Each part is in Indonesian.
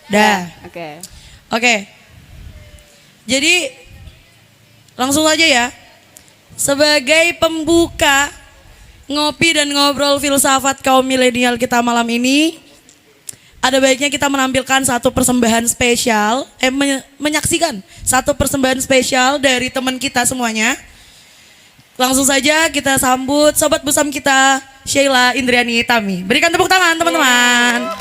Dah. Oke. Oke. Jadi langsung aja ya. Sebagai pembuka ngopi dan ngobrol filsafat kaum milenial kita malam ini, ada baiknya kita menampilkan satu persembahan spesial, menyaksikan satu persembahan spesial dari teman kita semuanya. Langsung saja kita sambut sobat busam kita, Sheila Indriani Tami. Berikan tepuk tangan teman-teman.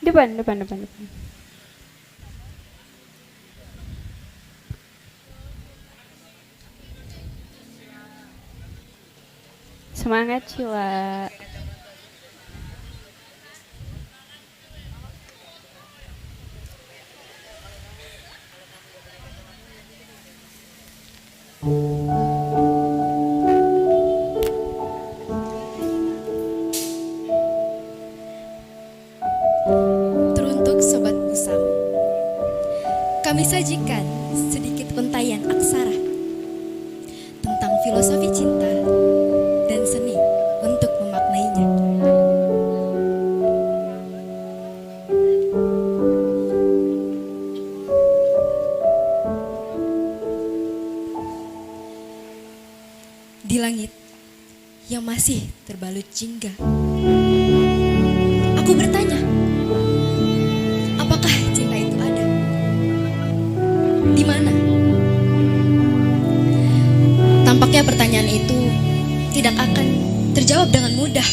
Depan. Semangat Cila. Teruntuk Sobat Busam, kami sajikan sedikit untayan aksara tentang filosofi cinta dan seni untuk memaknainya. Di langit yang masih terbalut jingga, aku bertanya, apakah cinta itu ada? Di mana? Tampaknya pertanyaan itu tidak akan terjawab dengan mudah.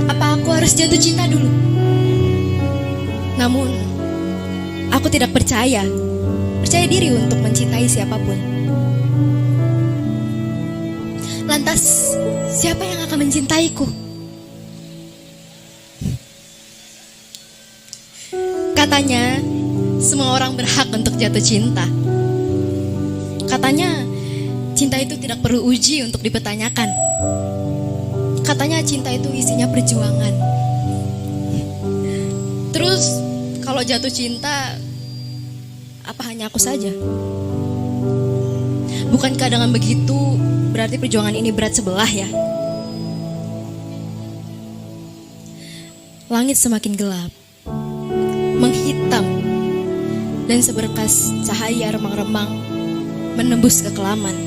Apa aku harus jatuh cinta dulu? Namun, aku tidak percaya diri untuk mencintai siapapun. Lantas, siapa yang akan mencintaiku? Katanya, semua orang berhak untuk jatuh cinta. Katanya, cinta itu tidak perlu uji untuk dipertanyakan. Katanya cinta itu isinya perjuangan. Terus, kalau jatuh cinta, apa hanya aku saja? Bukankah dengan begitu berarti perjuangan ini berat sebelah ya? Langit semakin gelap, menghitam, dan seberkas cahaya remang-remang menembus kekelaman.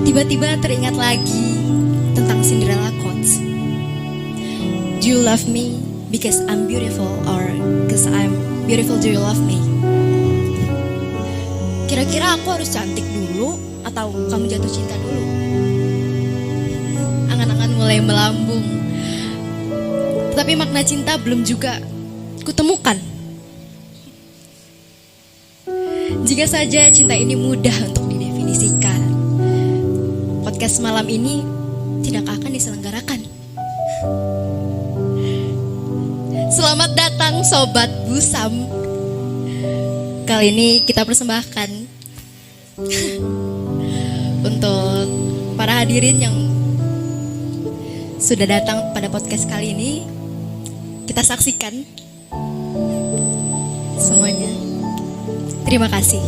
Tiba-tiba teringat lagi tentang Cinderella quotes. Do you love me because I'm beautiful or because I'm beautiful do you love me? Kira-kira aku harus cantik dulu atau kamu jatuh cinta dulu? Angan-angan mulai melambung. Tetapi makna cinta belum juga kutemukan. Jika saja cinta ini mudah untuk didefinisikan, podcast malam ini tidak akan diselenggarakan. Selamat datang Sobat Busam. Kali ini kita persembahkan untuk para hadirin yang sudah datang pada podcast kali ini. Kita saksikan semuanya. Terima kasih.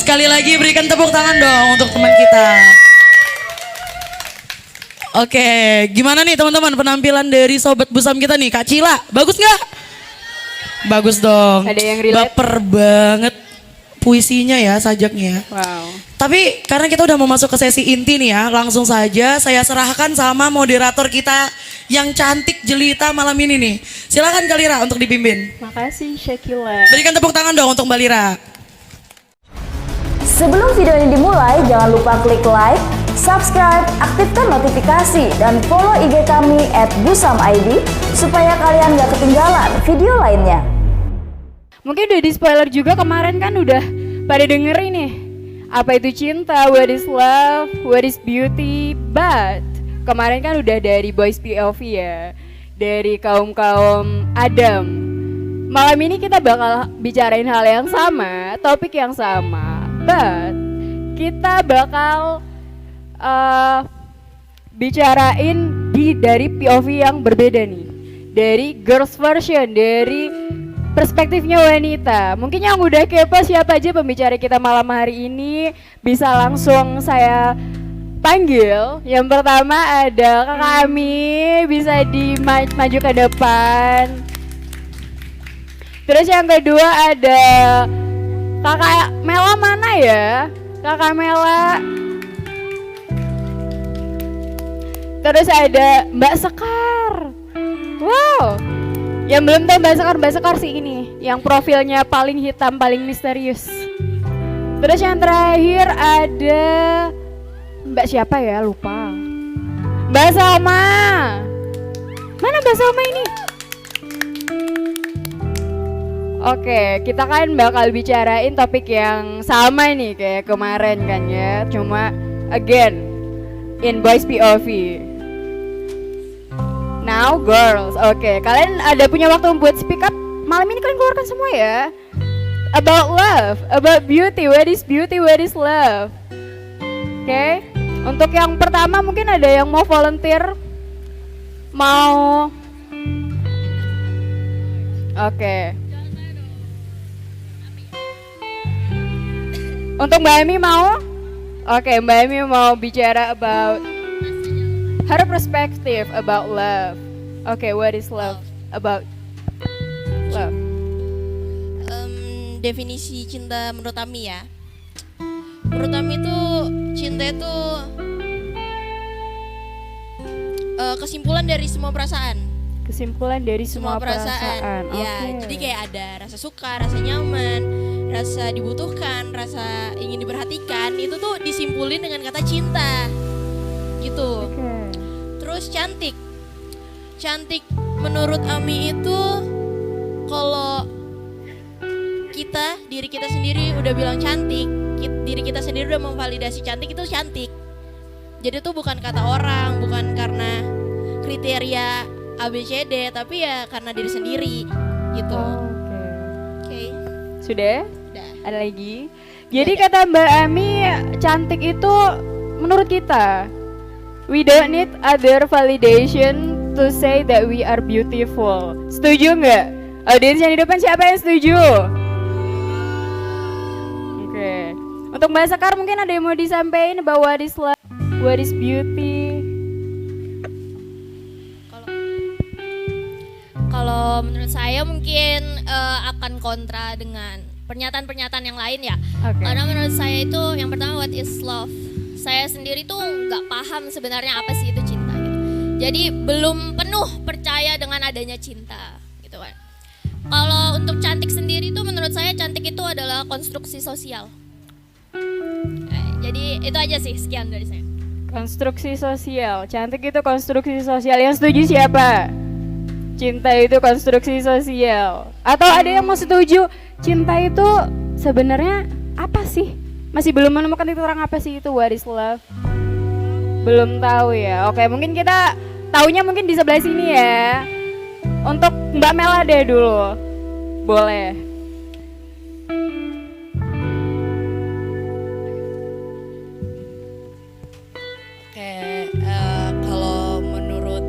Sekali lagi berikan tepuk tangan dong untuk teman kita. Oke, gimana nih teman-teman penampilan dari sobat busam kita nih, Kak Cila, bagus nggak? Bagus dong. Ada yang relate? Baper banget puisinya ya, sajaknya. Wow. Tapi karena kita udah mau masuk ke sesi inti nih ya, langsung saja saya serahkan sama moderator kita yang cantik jelita malam ini nih. Silakan Kak Lira untuk dipimpin. Makasih Shakila. Berikan tepuk tangan dong untuk Mbak Lira. Sebelum video ini dimulai, jangan lupa klik like, subscribe, aktifkan notifikasi, dan follow IG kami @busamid supaya kalian gak ketinggalan video lainnya. Mungkin udah di spoiler juga kemarin kan udah pada denger ini. Apa itu cinta, what is love, what is beauty, but kemarin kan udah dari Boys POV ya, dari kaum-kaum Adam. Malam ini kita bakal bicarain hal yang sama, topik yang sama, but kita bakal bicarain dari POV yang berbeda nih, dari girls version, dari perspektifnya wanita. Mungkin yang udah kepo siapa aja pembicara kita malam hari ini, bisa langsung saya panggil. Yang pertama ada kakak Ami, bisa maju ke depan. Terus yang kedua ada kakak Mela, mana ya? Kakak Mela. Terus ada Mbak Sekar. Wow. Yang belum tahu Mbak Sekar sih ini, yang profilnya paling hitam, paling misterius. Terus yang terakhir ada Mbak siapa ya? Lupa. Mbak Salma. Mana Mbak Salma ini? Oke, kita kan bakal bicarain topik yang sama nih kayak kemarin kan ya. Cuma again in boys POV. Now girls. Oke, kalian ada punya waktu buat speak up. Malam ini kalian keluarkan semua ya. About love, about beauty. What is beauty? What is love? Oke. Untuk yang pertama mungkin ada yang mau volunteer. Mau. Oke. Untuk Mbak Emi mau? Oke, Mbak Emi mau bicara about her perspective about love. Oke, what is love? About love. Definisi cinta menurut Ami ya. Menurut Ami itu cinta itu kesimpulan dari semua perasaan. Kesimpulan dari semua perasaan. Ya, Oke. jadi kayak ada rasa suka, rasa nyaman, rasa dibutuhkan, rasa ingin diperhatikan. Itu tuh disimpulin dengan kata cinta. Gitu. Oke. Terus cantik. Cantik menurut Ami itu kalau diri kita sendiri udah bilang cantik, diri kita sendiri udah memvalidasi cantik, itu cantik. Jadi tuh bukan kata orang, bukan karena kriteria ABCD, tapi ya karena diri sendiri gitu. Oke. Sudah? Udah. Ada lagi? Jadi kata Mbak Ami, cantik itu menurut kita, we don't need other validation to say that we are beautiful. Setuju nggak? Audiens yang di depan siapa yang setuju? Oke. Untuk Mbak Sekar mungkin ada yang mau disampaikan about what is love, what is beauty? Kalau menurut saya mungkin akan kontra dengan pernyataan-pernyataan yang lain ya. Oke. Karena menurut saya itu yang pertama what is love. Saya sendiri tuh nggak paham sebenarnya apa sih itu cinta gitu. Jadi belum penuh percaya dengan adanya cinta gitu kan. Kalau untuk cantik sendiri tuh menurut saya cantik itu adalah konstruksi sosial. Jadi itu aja sih, sekian dari saya. Konstruksi sosial. Cantik itu konstruksi sosial. Yang setuju siapa? Cinta itu konstruksi sosial. Atau ada yang mau setuju cinta itu sebenarnya apa sih? Masih belum menemukan titik terang apa sih itu what is love? Belum tahu ya. Oke, mungkin kita taunya mungkin di sebelah sini ya. Untuk Mbak Mela deh dulu. Boleh. Oke, kalau menurut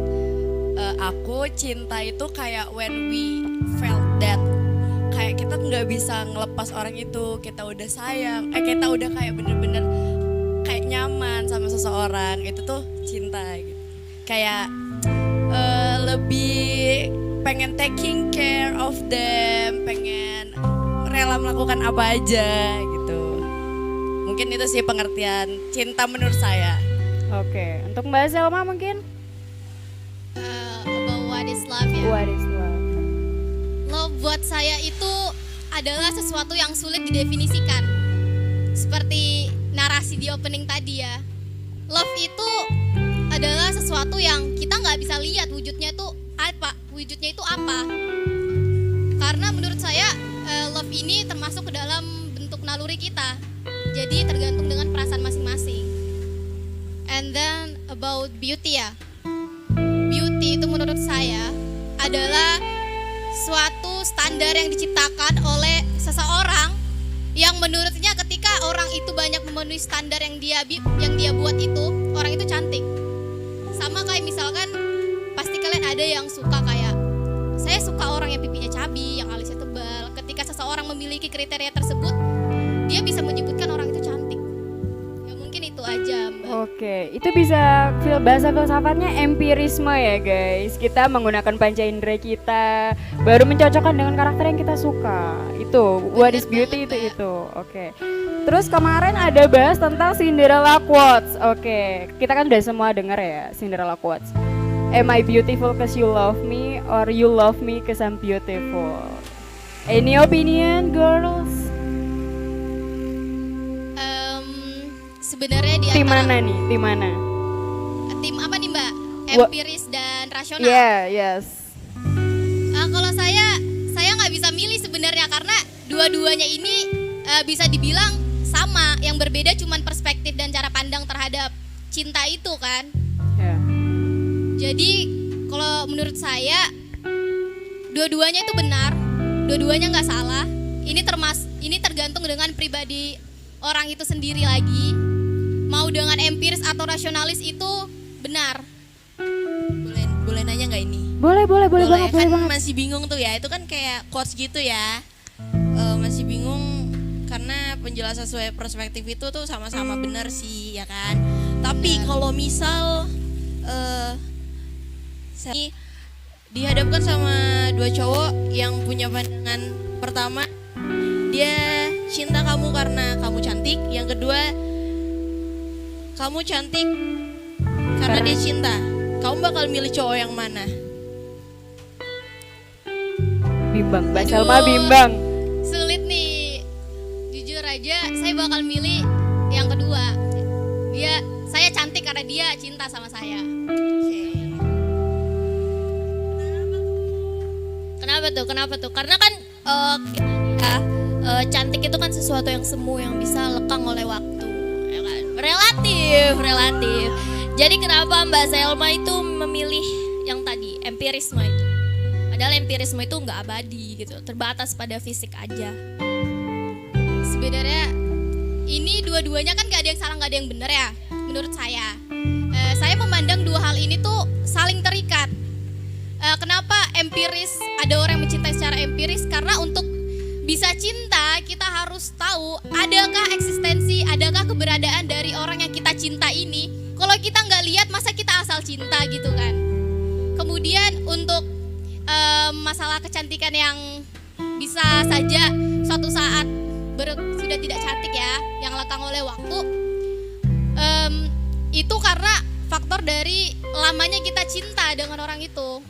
aku cinta itu kayak when we felt that, kayak kita nggak bisa ngelepas orang itu, kita udah sayang, kita udah kayak bener-bener kayak nyaman sama seseorang, itu tuh cinta gitu. Kayak lebih pengen taking care of them, pengen rela melakukan apa aja gitu. Mungkin itu sih pengertian cinta menurut saya. Oke, untuk Mbak Selma mungkin About what is love ya. what is love? Love buat saya itu adalah sesuatu yang sulit didefinisikan. Seperti narasi di opening tadi ya. Love itu adalah sesuatu yang kita nggak bisa lihat wujudnya itu apa. Karena menurut saya love ini termasuk ke dalam bentuk naluri kita. Jadi tergantung dengan perasaan masing-masing. And then about beauty ya. Beauty itu menurut saya adalah suatu standar yang diciptakan oleh seseorang yang menurutnya ketika orang itu banyak memenuhi standar yang dia buat itu, orang itu cantik. Sama kayak misalkan pasti kalian ada yang suka kayak orang yang pipinya cabi, yang alisnya tebal. Ketika seseorang memiliki kriteria tersebut, dia bisa menyebutkan orang itu cantik. Ya mungkin itu aja, Mbak. Oke, itu bisa bahasa filsafatnya empirisme ya guys. Kita menggunakan panca indera kita, baru mencocokkan dengan karakter yang kita suka. Itu what is beauty banget, itu. Oke. Terus kemarin ada bahas tentang Cinderella quotes. Oke, kita kan udah semua denger ya Cinderella quotes. Am I beautiful cause you love me or you love me cause I'm beautiful? Any opinion, girls? Sebenarnya di Tim antara mana nih? Tim mana? tim apa nih, Mbak? Wha- Empiris dan rasional. Yeah, yes. Kalau saya nggak bisa milih sebenarnya karena dua-duanya ini bisa dibilang sama. Yang berbeda cuman perspektif dan cara pandang terhadap cinta itu kan. Ya. Jadi kalau menurut saya dua-duanya itu benar, dua-duanya nggak salah. Ini tergantung dengan pribadi orang itu sendiri lagi. Mau dengan empiris atau rasionalis itu benar. Boleh nanya nggak ini? Boleh banget, boleh kan banget. masih bingung tuh ya, itu kan kayak quotes gitu ya. Masih bingung karena penjelasan sesuai perspektif itu tuh sama-sama benar sih ya kan. Tapi kalau misal saya dihadapkan sama dua cowok yang punya pandangan pertama, dia cinta kamu karena kamu cantik, yang kedua kamu cantik karena dia cinta, kamu bakal milih cowok yang mana? Bimbang, Mbak Aduh. Salma bimbang. Sulit nih. Jujur aja saya bakal milih yang kedua. Saya cantik karena dia cinta sama saya. Kenapa tuh? Karena kan cantik itu kan sesuatu yang semu yang bisa lekang oleh waktu, ya kan? Relatif. Jadi kenapa Mbak Selma itu memilih yang tadi empirisme itu? Padahal empirisme itu nggak abadi gitu, terbatas pada fisik aja. Sebenarnya ini dua-duanya kan gak ada yang salah, gak ada yang benar ya. Menurut saya memandang dua hal ini tuh saling terikat. Kenapa empiris, ada orang yang mencintai secara empiris? Karena untuk bisa cinta kita harus tahu adakah eksistensi, adakah keberadaan dari orang yang kita cinta ini. Kalau kita nggak lihat masa kita asal cinta gitu kan. Kemudian untuk masalah kecantikan yang bisa saja suatu saat sudah tidak cantik ya, yang lekang oleh waktu, itu karena faktor dari lamanya kita cinta dengan orang itu.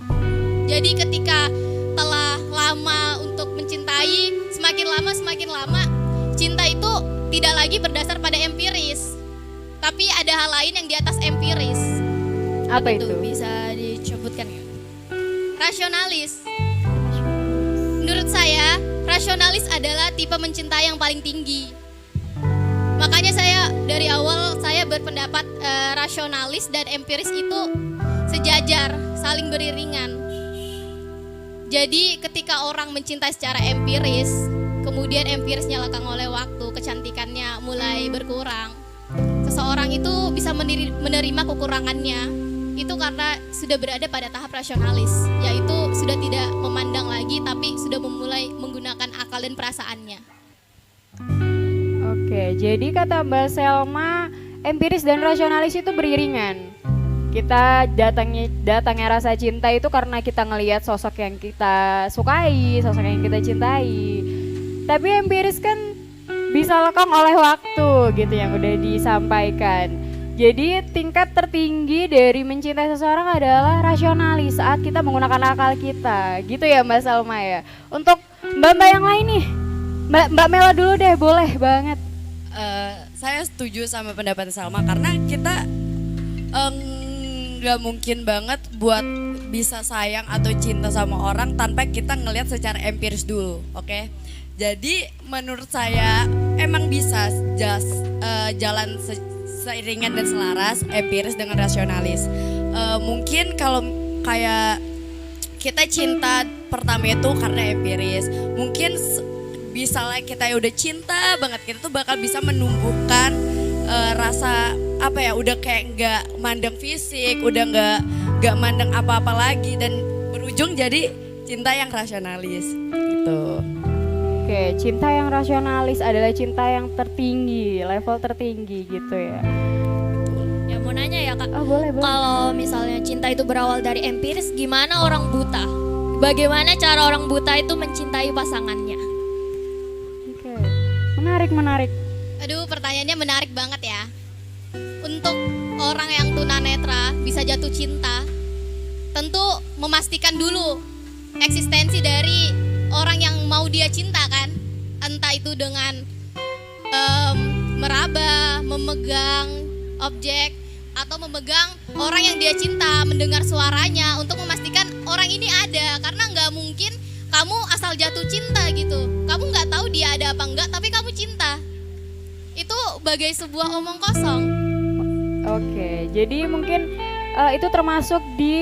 Jadi ketika telah lama untuk mencintai, semakin lama cinta itu tidak lagi berdasar pada empiris, tapi ada hal lain yang di atas empiris. Apa itu? Bisa disebutkan ya? Rasionalis. Menurut saya, rasionalis adalah tipe mencintai yang paling tinggi. Makanya saya dari awal saya berpendapat rasionalis dan empiris itu sejajar, saling beriringan. Jadi ketika orang mencintai secara empiris, kemudian empirisnya lekang oleh waktu, kecantikannya mulai berkurang, seseorang itu bisa menerima kekurangannya. Itu karena sudah berada pada tahap rasionalis, yaitu sudah tidak memandang lagi tapi sudah memulai menggunakan akal dan perasaannya. Oke, jadi kata Mbak Selma, empiris dan rasionalis itu beriringan. Kita datangnya rasa cinta itu karena kita ngelihat sosok yang kita sukai, sosok yang kita cintai. Tapi empiris kan bisa lekang oleh waktu gitu yang udah disampaikan. Jadi tingkat tertinggi dari mencintai seseorang adalah rasionalis saat kita menggunakan akal kita. Gitu ya Mbak Salma ya. Untuk mbak-mbak yang lain nih, Mbak Mela dulu deh, boleh banget. Saya setuju sama pendapat Salma karena kita nggak mungkin banget buat bisa sayang atau cinta sama orang tanpa kita ngelihat secara empiris dulu, oke? Jadi menurut saya emang bisa jalan seiringan dan selaras empiris dengan rasionalis. Mungkin kalau kayak kita cinta pertama itu karena empiris, mungkin misalnya kita udah cinta banget, kita tuh bakal bisa menumbuhkan rasa apa ya, udah kayak nggak mandang fisik, udah nggak mandang apa-apa lagi dan berujung jadi cinta yang rasionalis gitu. Oke, cinta yang rasionalis adalah cinta yang tertinggi, level tertinggi gitu ya. Ya mau nanya ya kak, Oh boleh. kalau misalnya cinta itu berawal dari empiris, gimana orang buta? Bagaimana cara orang buta itu mencintai pasangannya? Oke, menarik. Aduh, pertanyaannya menarik banget ya. Untuk orang yang tunanetra bisa jatuh cinta, tentu memastikan dulu eksistensi dari orang yang mau dia cinta kan. Entah itu dengan meraba, memegang objek, atau memegang orang yang dia cinta, mendengar suaranya untuk memastikan orang ini ada. Karena nggak mungkin kamu asal jatuh cinta gitu. Kamu nggak tahu dia ada apa enggak, tapi kamu cinta. Itu bagai sebuah omong kosong. Oke, jadi mungkin itu termasuk di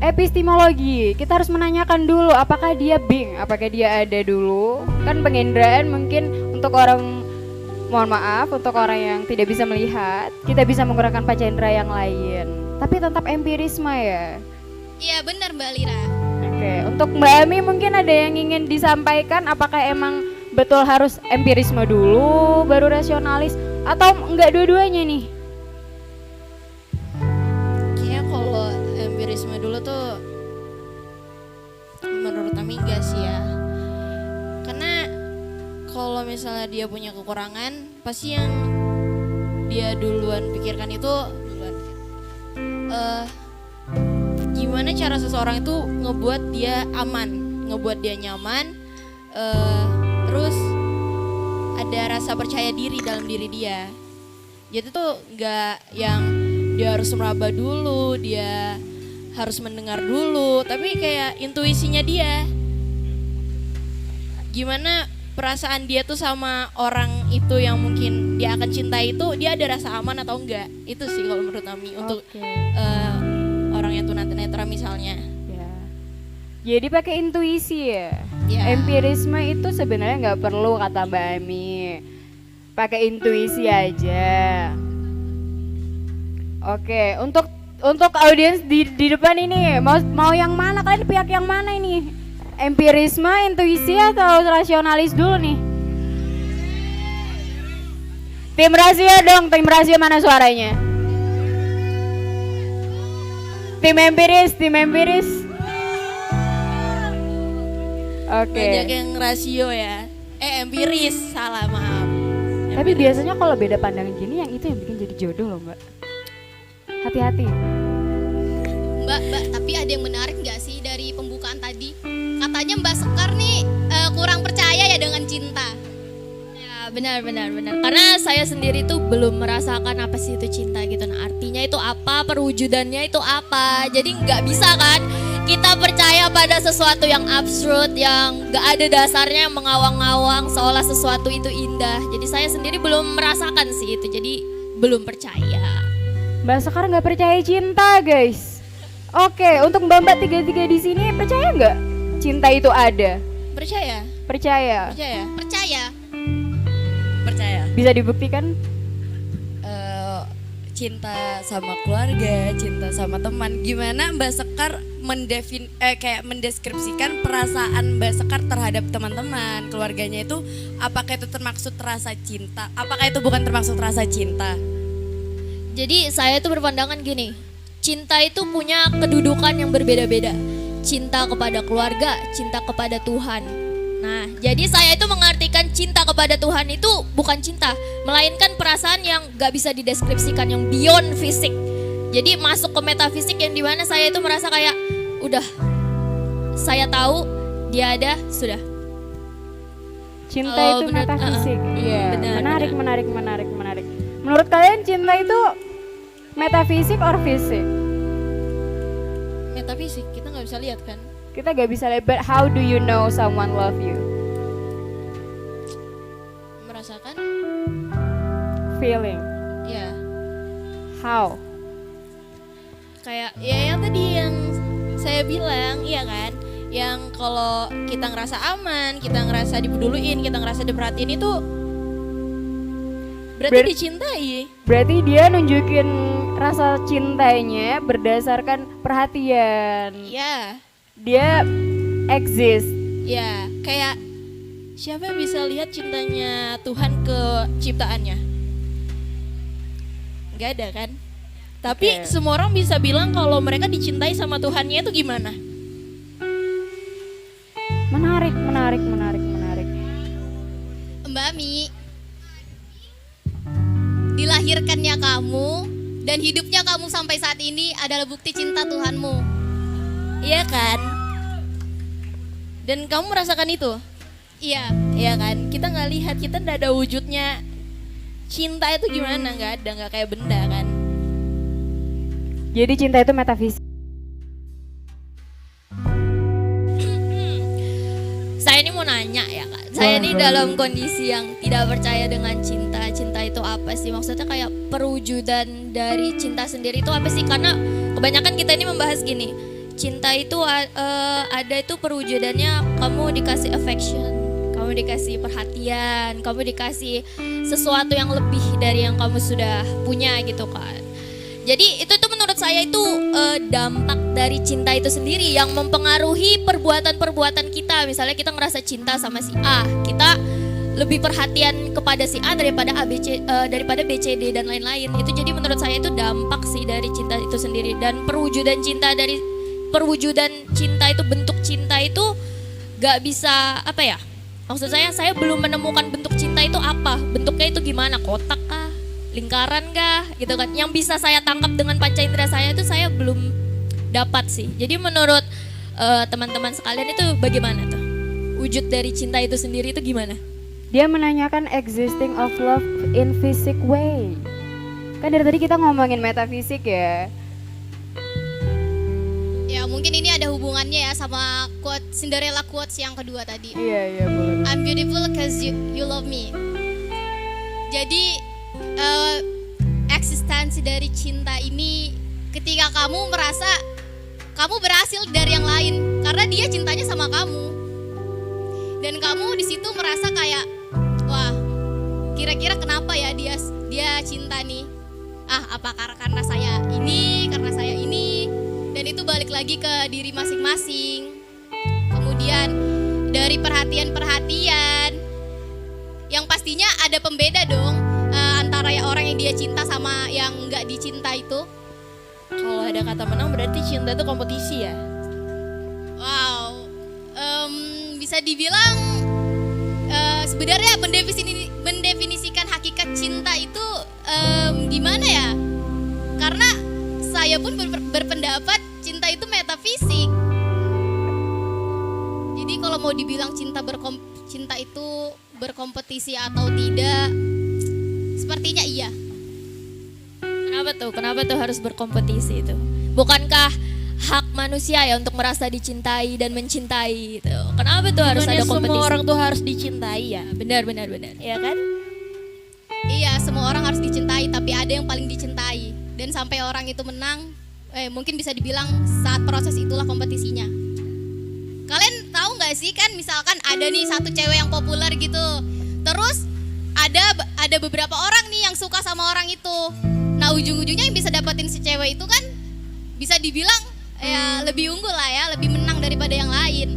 epistemologi. Kita harus menanyakan dulu apakah dia bing, apakah dia ada dulu. Kan penginderaan mungkin untuk orang, mohon maaf, untuk orang yang tidak bisa melihat, kita bisa menggunakan panca indera yang lain. Tapi tetap empirisme ya. Iya benar Mbak Lira. Oke, untuk Mbak Ami mungkin ada yang ingin disampaikan, apakah emang betul harus empirisme dulu baru rasionalis atau enggak dua-duanya nih? Kayaknya kalau empirisme dulu tuh menurut Ami enggak sih ya. Karena kalau misalnya dia punya kekurangan, pasti yang dia duluan pikirkan itu gimana cara seseorang itu ngebuat dia aman, ngebuat dia nyaman, terus ada rasa percaya diri dalam diri dia. Jadi tuh nggak yang dia harus meraba dulu, dia harus mendengar dulu, tapi kayak intuisinya dia. Gimana perasaan dia tuh sama orang itu yang mungkin dia akan cintai itu, dia ada rasa aman atau enggak. Itu sih kalau menurut Ami untuk orang yang tunanetra misalnya. Ya. Jadi pakai intuisi ya. Ya. Empirisme itu sebenarnya nggak perlu kata Mbak Ami. Pakai intuisi aja. Oke, untuk audiens di depan ini mau yang mana, kalian pihak yang mana ini? Empirisme, intuisi atau rasionalis dulu nih? Tim rasio dong, tim rasio mana suaranya? Tim empiris. Oke. Banyak yang rasio ya. Empiris, salah maaf. Tapi biasanya kalau beda pandangan gini, yang itu yang bikin jadi jodoh loh Mbak. Hati-hati. Mbak, tapi ada yang menarik nggak sih dari pembukaan tadi? Katanya Mbak Sekar nih kurang percaya ya dengan cinta. Ya benar. Karena saya sendiri tuh belum merasakan apa sih itu cinta gitu. Nah artinya itu apa, perwujudannya itu apa. Jadi nggak bisa kan kita percaya pada sesuatu yang absurd, yang nggak ada dasarnya, yang mengawang-awang seolah sesuatu itu indah. Jadi saya sendiri belum merasakan sih itu. Jadi belum percaya. Mbak Sekar nggak percaya cinta guys. Oke, untuk mbak-mbak tiga-tiga di sini percaya nggak cinta itu ada? Percaya? Percaya. Percaya. Bisa dibuktikan? Cinta sama keluarga, cinta sama teman. Gimana Mbak Sekar kayak mendeskripsikan perasaan Mbak Sekar terhadap teman-teman, keluarganya itu, apakah itu termaksud rasa cinta? Apakah itu bukan termaksud rasa cinta? Jadi saya tuh berpandangan gini, cinta itu punya kedudukan yang berbeda-beda. Cinta kepada keluarga, cinta kepada Tuhan. Nah, jadi saya itu mengartikan cinta kepada Tuhan itu bukan cinta, melainkan perasaan yang gak bisa dideskripsikan, yang beyond fisik. Jadi masuk ke metafisik yang dimana saya itu merasa kayak, udah, saya tahu dia ada, sudah. Cinta Oh, itu benar. metafisik. Iya. Benar, Menarik. Menurut kalian cinta itu metafisik or fisik? Metafisik, kita nggak bisa lihat kan? Kita gak bisa lihat, but how do you know someone love you? Merasakan? Feeling. Ya. How? Kayak ya yang tadi yang saya bilang, iya kan? Yang kalau kita ngerasa aman, kita ngerasa dipeduliin, kita ngerasa diperhatiin itu berarti dicintai. Berarti dia nunjukin rasa cintanya berdasarkan perhatian. Ya. dia exist. Ya, kayak siapa yang bisa lihat cintanya Tuhan ke ciptaannya? Gak ada kan? Tapi Oke. semua orang bisa bilang kalau mereka dicintai sama Tuhannya itu gimana? Menarik. Mbak Mi, dilahirkannya kamu dan hidupnya kamu sampai saat ini adalah bukti cinta Tuhanmu. Iya kan? Dan kamu merasakan itu? Iya. Iya kan? Kita nggak lihat, kita nggak ada wujudnya. Cinta itu gimana? Nggak ada, nggak kayak benda kan? Jadi cinta itu metafisik. Saya ini mau nanya ya kak, saya ini dalam kondisi yang tidak percaya dengan cinta. Cinta itu apa sih? Maksudnya kayak perwujudan dari cinta sendiri itu apa sih? Karena kebanyakan kita ini membahas gini, cinta itu ada itu perwujudannya kamu dikasih affection, kamu dikasih perhatian, kamu dikasih sesuatu yang lebih dari yang kamu sudah punya gitu kan. Jadi itu tuh menurut saya itu dampak dari cinta itu sendiri yang mempengaruhi perbuatan-perbuatan kita. Misalnya kita ngerasa cinta sama si A, kita lebih perhatian kepada si A daripada daripada B, C, D dan lain-lain. Itu jadi menurut saya itu dampak sih dari cinta itu sendiri. Dan perwujudan cinta itu, bentuk cinta itu gak bisa apa ya? Maksud saya belum menemukan bentuk cinta itu apa? Bentuknya itu gimana? Kotak kah? Lingkaran kah? Gitu kan. Yang bisa saya tangkap dengan panca indera saya itu saya belum dapat sih. Jadi menurut teman-teman sekalian itu bagaimana tuh? Wujud dari cinta itu sendiri itu gimana? Dia menanyakan existing of love in physic way. Kan dari tadi kita ngomongin metafisik ya. Ya mungkin ini ada hubungannya ya sama quote Cinderella quotes yang kedua tadi. Iya boleh. I'm beautiful because you love me. Jadi eksistensi dari cinta ini ketika kamu merasa kamu berhasil dari yang lain karena dia cintanya sama kamu. Dan kamu di situ merasa kayak wah, kira-kira kenapa ya dia cinta nih? Apa karena saya ini, karena saya ini. Dan itu balik lagi ke diri masing-masing. Kemudian dari perhatian-perhatian yang pastinya ada pembeda dong antara ya orang yang dia cinta sama yang nggak dicinta itu. Kalau ada kata menang berarti cinta itu kompetisi ya? Wow, bisa dibilang sebenarnya mendefinisikan hakikat cinta itu gimana ya? Karena saya pun berpendapat cinta itu metafisik. Jadi kalau mau dibilang cinta itu berkompetisi atau tidak, sepertinya iya. Kenapa tuh harus berkompetisi itu? Bukankah hak manusia ya untuk merasa dicintai dan mencintai itu? Kenapa tuh harus Bukannya ada kompetisi? semua orang tuh harus dicintai ya? Benar. Iya kan? Iya, semua orang harus dicintai, tapi ada yang paling dicintai. Dan sampai orang itu menang, mungkin bisa dibilang saat proses itulah kompetisinya. Kalian tahu nggak sih kan, misalkan ada nih satu cewek yang populer gitu, terus ada beberapa orang nih yang suka sama orang itu. Nah ujung-ujungnya yang bisa dapetin si cewek itu kan bisa dibilang ya lebih unggul lah ya, lebih menang daripada yang lain.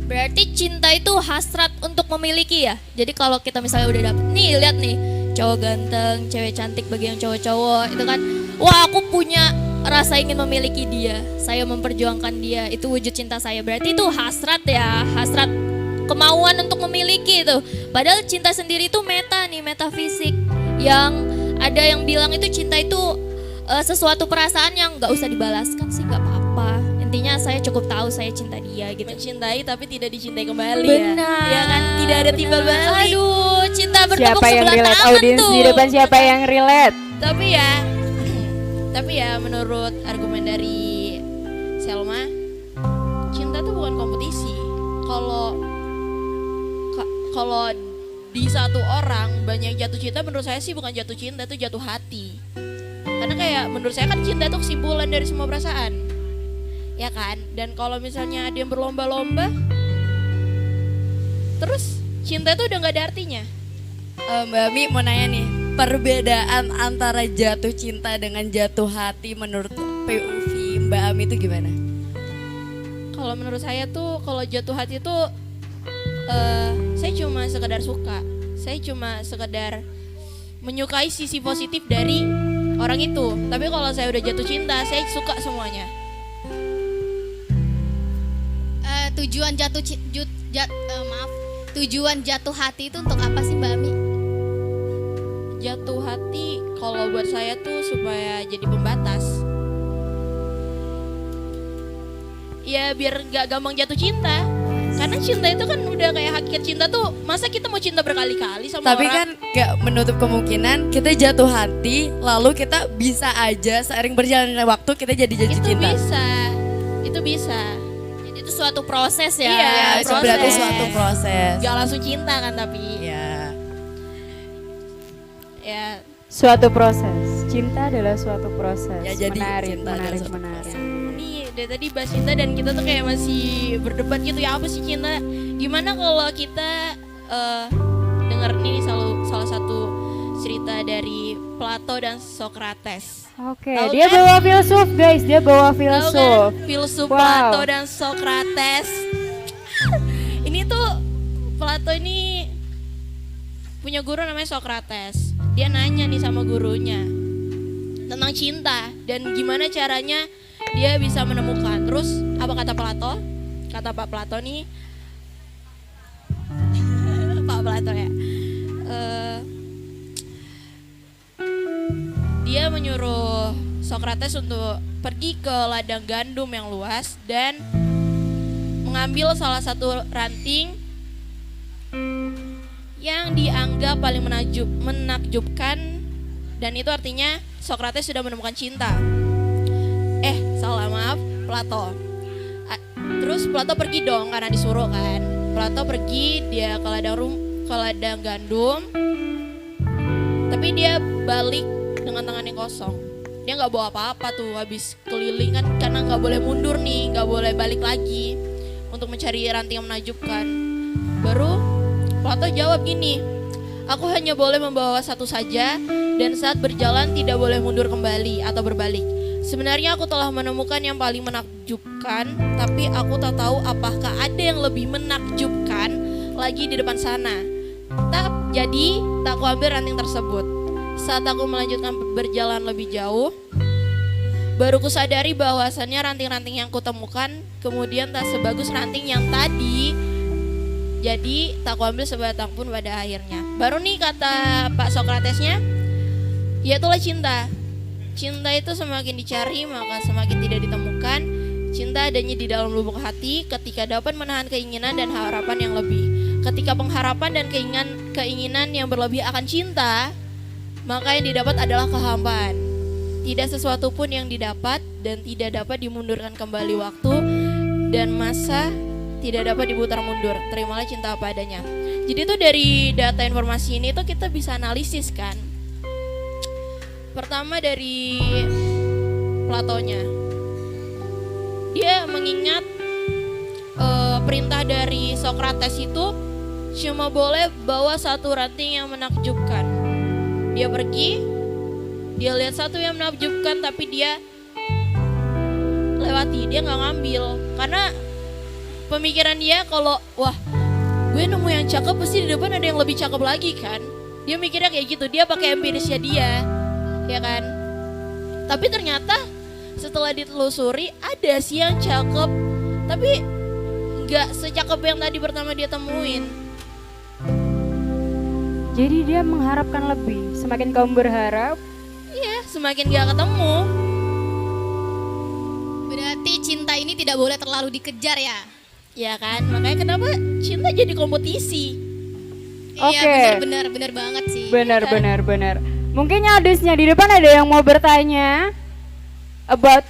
Berarti cinta itu hasrat untuk memiliki ya. Jadi kalau kita misalnya udah dapet nih, lihat nih cowok ganteng, cewek cantik bagi yang cowok-cowok itu kan, wah aku punya rasa ingin memiliki dia, saya memperjuangkan dia, itu wujud cinta saya. Berarti itu hasrat ya, hasrat kemauan untuk memiliki itu. Padahal cinta sendiri itu metafisik. Yang ada yang bilang itu cinta itu sesuatu perasaan yang nggak usah dibalaskan sih, nggak apa-apa. Intinya saya cukup tahu saya cinta dia gitu. Mencintai tapi tidak dicintai kembali Benar. ya kan, tidak ada timbal balik. Aduh, cinta bertepuk Siapa yang sebelah relate? tangan Audiens tuh. di depan siapa yang relate? Tapi ya menurut argumen dari Selma, cinta tuh bukan kompetisi. Kalau di satu orang banyak jatuh cinta, menurut saya sih bukan jatuh cinta, itu jatuh hati. Karena kayak menurut saya kan cinta itu kesimpulan dari semua perasaan, ya kan. Dan kalau misalnya ada yang berlomba-lomba, terus cinta itu udah nggak ada artinya. Mbak Mi mau nanya nih, perbedaan antara jatuh cinta dengan jatuh hati menurut POV Mbak Ami itu gimana? Kalau menurut saya tuh kalau jatuh hati tuh saya cuma sekedar suka. Saya cuma sekedar menyukai sisi positif dari orang itu. Tapi kalau saya udah jatuh cinta, saya suka semuanya. Tujuan tujuan jatuh hati itu untuk apa sih Mbak Ami? Jatuh hati kalau buat saya tuh supaya jadi pembatas. Ya biar gak gampang jatuh cinta. Karena cinta itu kan udah kayak hakikat cinta tuh. Masa kita mau cinta berkali-kali sama Tapi orang? kan gak menutup kemungkinan kita jatuh hati, lalu kita bisa aja seiring berjalannya waktu kita jadi jatuh itu cinta. bisa. Itu bisa. Jadi itu suatu proses ya. Iya, Ya, itu berarti proses. suatu proses. Gak langsung cinta kan tapi. Ya. Ya Suatu proses. Cinta adalah suatu proses. Ya, jadi menarik, cinta adalah menarik, suatu menarik. ini dari tadi bahas cinta dan kita tuh kayak masih berdebat gitu ya, apa sih cinta? Gimana kalau kita denger nih salah satu cerita dari Plato dan Socrates. Oke, Tahu dia kan? bawa filsuf guys, dia bawa Tahu filsuf. kan filsuf Wow. Plato dan Socrates. Ini tuh Plato ini punya guru namanya Socrates. Dia nanya nih sama gurunya tentang cinta dan gimana caranya dia bisa menemukan. Terus apa kata Plato? Kata Pak Plato nih, Pak Plato ya. Dia menyuruh Socrates untuk pergi ke ladang gandum yang luas dan mengambil salah satu ranting yang dianggap paling menakjubkan, dan itu artinya Socrates sudah menemukan cinta. Salah, maaf, Plato. Terus Plato pergi dong karena disuruh kan. Plato pergi, dia ke ladang gandum, tapi dia balik dengan tangan yang kosong. Dia nggak bawa apa-apa tuh, habis keliling kan karena nggak boleh mundur nih, nggak boleh balik lagi untuk mencari ranting yang menakjubkan. Baru Plato jawab gini, aku hanya boleh membawa satu saja dan saat berjalan tidak boleh mundur kembali atau berbalik. Sebenarnya aku telah menemukan yang paling menakjubkan, tapi aku tak tahu apakah ada yang lebih menakjubkan lagi di depan sana. Jadi tak kuambil ranting tersebut. Saat aku melanjutkan berjalan lebih jauh, baru kusadari bahwasannya ranting-ranting yang kutemukan kemudian tak sebagus ranting yang tadi. Jadi tak kuambil sebatang pun pada akhirnya. Baru nih kata Pak Sokratesnya, ya itulah cinta. Cinta itu semakin dicari maka semakin tidak ditemukan. Cinta adanya di dalam lubuk hati ketika dapat menahan keinginan dan harapan yang lebih. Ketika pengharapan dan keinginan yang berlebih akan cinta, maka yang didapat adalah kehampaan. Tidak sesuatu pun yang didapat dan tidak dapat dimundurkan kembali waktu dan masa tidak dapat diputar mundur. Terimalah cinta apa adanya. Jadi itu dari data informasi ini tuh kita bisa analisis kan. Pertama dari Platonya, dia mengingat perintah dari Socrates itu cuma boleh bawa satu ranting yang menakjubkan. Dia pergi, dia lihat satu yang menakjubkan tapi dia lewati, dia nggak ngambil karena pemikiran dia kalau wah gue nemu yang cakep pasti di depan ada yang lebih cakep lagi kan. Dia mikirnya kayak gitu, dia pakai empirisnya dia. Ya kan, tapi ternyata setelah ditelusuri ada sih yang cakep, tapi nggak secakep yang tadi pertama dia temuin. Jadi dia mengharapkan lebih. Semakin kamu berharap, Iya, semakin nggak ketemu. Berarti cinta ini tidak boleh terlalu dikejar ya? Ya kan, makanya kenapa cinta jadi kompetisi. Iya Oke. benar banget sih. benar, benar, benar. Mungkin nyadusnya di depan ada yang mau bertanya about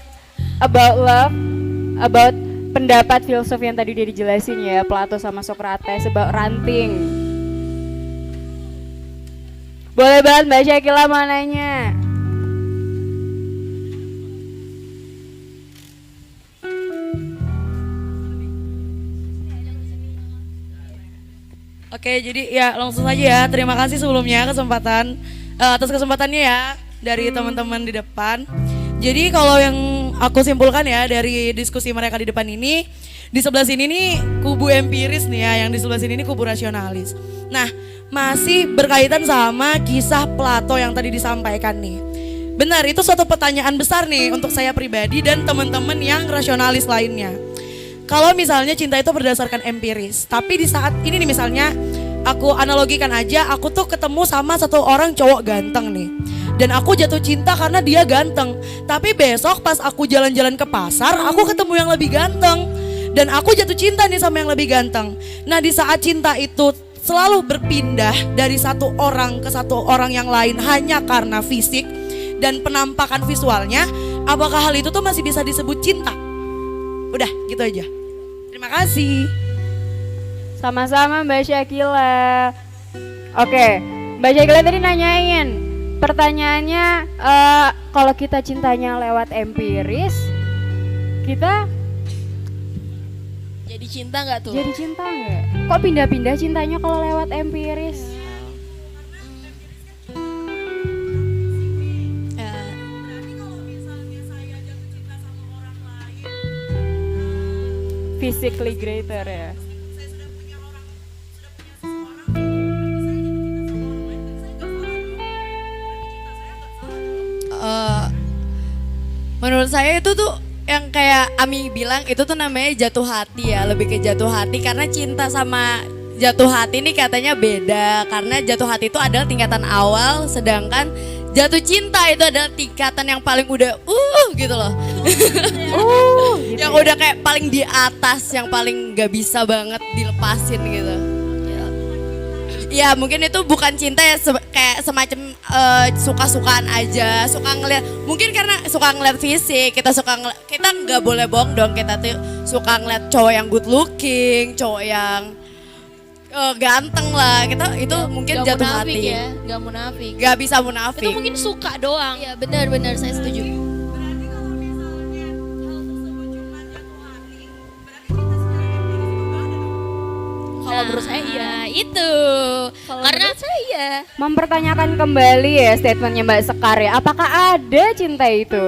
love, about pendapat filsuf yang tadi dia dijelasin ya, Plato sama Socrates about ranting. Boleh banget Mbak Syakila mau nanya. Oke, jadi ya langsung saja ya. Terima kasih sebelumnya atas kesempatannya ya dari teman-teman di depan. Jadi kalau yang aku simpulkan ya dari diskusi mereka di depan ini, Di sebelah sini nih kubu empiris nih ya, yang di sebelah sini nih kubu rasionalis. Nah, masih berkaitan sama kisah Plato yang tadi disampaikan nih. Benar, itu suatu pertanyaan besar nih untuk saya pribadi dan teman-teman yang rasionalis lainnya. Kalau misalnya cinta itu berdasarkan empiris, tapi di saat ini nih misalnya aku analogikan aja, aku tuh ketemu sama satu orang cowok ganteng nih. Dan aku jatuh cinta karena dia ganteng. Tapi besok pas aku jalan-jalan ke pasar, aku ketemu yang lebih ganteng. Dan aku jatuh cinta nih sama yang lebih ganteng. Nah, di saat cinta itu selalu berpindah dari satu orang ke satu orang yang lain hanya karena fisik dan penampakan visualnya, apakah hal itu tuh masih bisa disebut cinta? Udah, gitu aja. Terima kasih. Sama-sama Mbak Syakila. Oke, Mbak Syakila tadi nanyain, pertanyaannya kalau kita cintanya lewat empiris, kita Jadi cinta nggak tuh? jadi cinta nggak? Kok pindah-pindah cintanya kalau lewat empiris? Physically greater ya. Menurut saya itu tuh yang kayak Ami bilang itu tuh namanya jatuh hati ya, lebih ke jatuh hati karena cinta sama jatuh hati ini katanya beda karena jatuh hati itu adalah tingkatan awal sedangkan jatuh cinta itu adalah tingkatan yang paling udah gitu loh. Gitu Yang ya. udah kayak paling di atas, yang paling gak bisa banget dilepasin gitu. Ya mungkin itu bukan cinta ya, kayak semacam suka-sukaan aja, suka ngeliat. Mungkin karena suka ngeliat fisik, kita nggak boleh bohong dong, kita tuh suka ngeliat cowok yang good looking, cowok yang ganteng lah. Kita itu mungkin Gak jatuh munafik hati. ya, gak munafik. Gak bisa munafik. Itu mungkin suka doang. Iya benar-benar saya setuju. Kalau menurut saya iya. Nah, itu. Kalau Karena menurut saya iya. Mempertanyakan kembali ya statementnya Mbak Sekar ya, apakah ada cinta itu?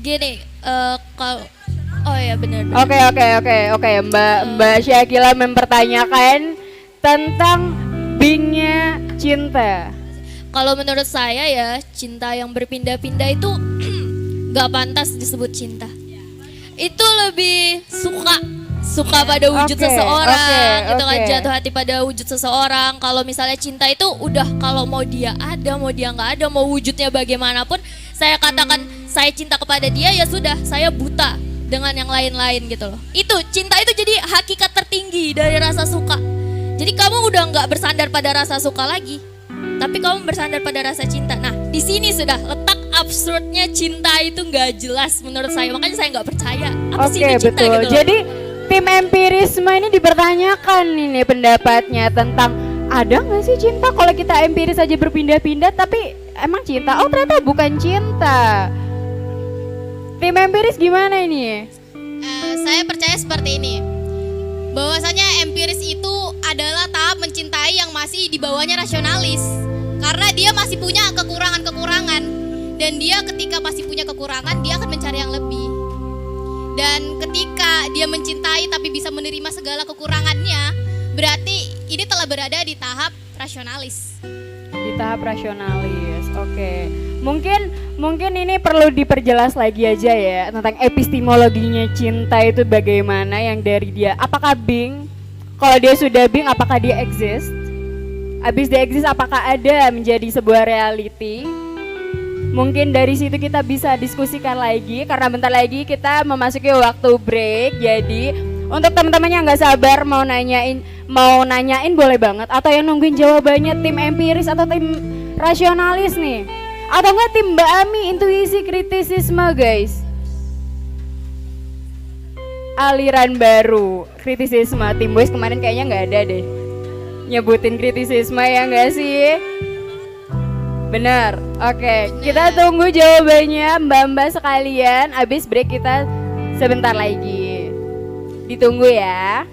gini, kalau oh ya benar. Oke, Mbak Syakila mempertanyakan tentang bingnya cinta. Kalau menurut saya ya cinta yang berpindah-pindah itu gak pantas disebut cinta. Itu lebih suka pada wujud Oke, seseorang, gitu kan, oke. jatuh hati pada wujud seseorang. Kalau misalnya cinta itu udah kalau mau dia ada, mau dia nggak ada, mau wujudnya bagaimanapun, saya katakan saya cinta kepada dia ya sudah, saya buta dengan yang lain-lain gitu loh. Itu cinta itu jadi hakikat tertinggi dari rasa suka. Jadi kamu udah nggak bersandar pada rasa suka lagi, tapi kamu bersandar pada rasa cinta. Nah, di sini sudah letak absurdnya cinta itu nggak jelas menurut saya. Makanya saya nggak percaya apa sih Oke, itu cinta betul. gitu loh. Jadi tim empirisme ini dipertanyakan ini pendapatnya tentang ada nggak sih cinta kalau kita empiris aja berpindah-pindah tapi emang cinta? Oh ternyata bukan cinta. Tim empiris gimana ini? Saya percaya seperti ini, bahwasanya empiris itu adalah tahap mencintai yang masih di bawahnya rasionalis, karena dia masih punya kekurangan-kekurangan, dan dia ketika masih punya kekurangan dia akan mencari yang lebih. Dan ketika dia mencintai tapi bisa menerima segala kekurangannya, berarti ini telah berada di tahap rasionalis. Di tahap rasionalis. Oke. Mungkin ini perlu diperjelas lagi aja ya tentang epistemologinya cinta itu bagaimana yang dari dia. Apakah Bing? Kalau dia sudah Bing, apakah dia exist? Habis dia exist, apakah ada menjadi sebuah reality? Mungkin dari situ kita bisa diskusikan lagi karena bentar lagi kita memasuki waktu break. Jadi untuk teman-teman yang nggak sabar mau nanyain boleh banget, atau yang nungguin jawabannya tim empiris atau tim rasionalis nih, atau enggak tim Mbak Ami intuisi kritisisme guys. Aliran baru kritisisme, tim boys kemarin kayaknya nggak ada deh nyebutin kritisisme ya nggak sih? Bener, oke. Kita tunggu jawabannya mbak-mbak sekalian. Abis break kita sebentar lagi. Ditunggu ya.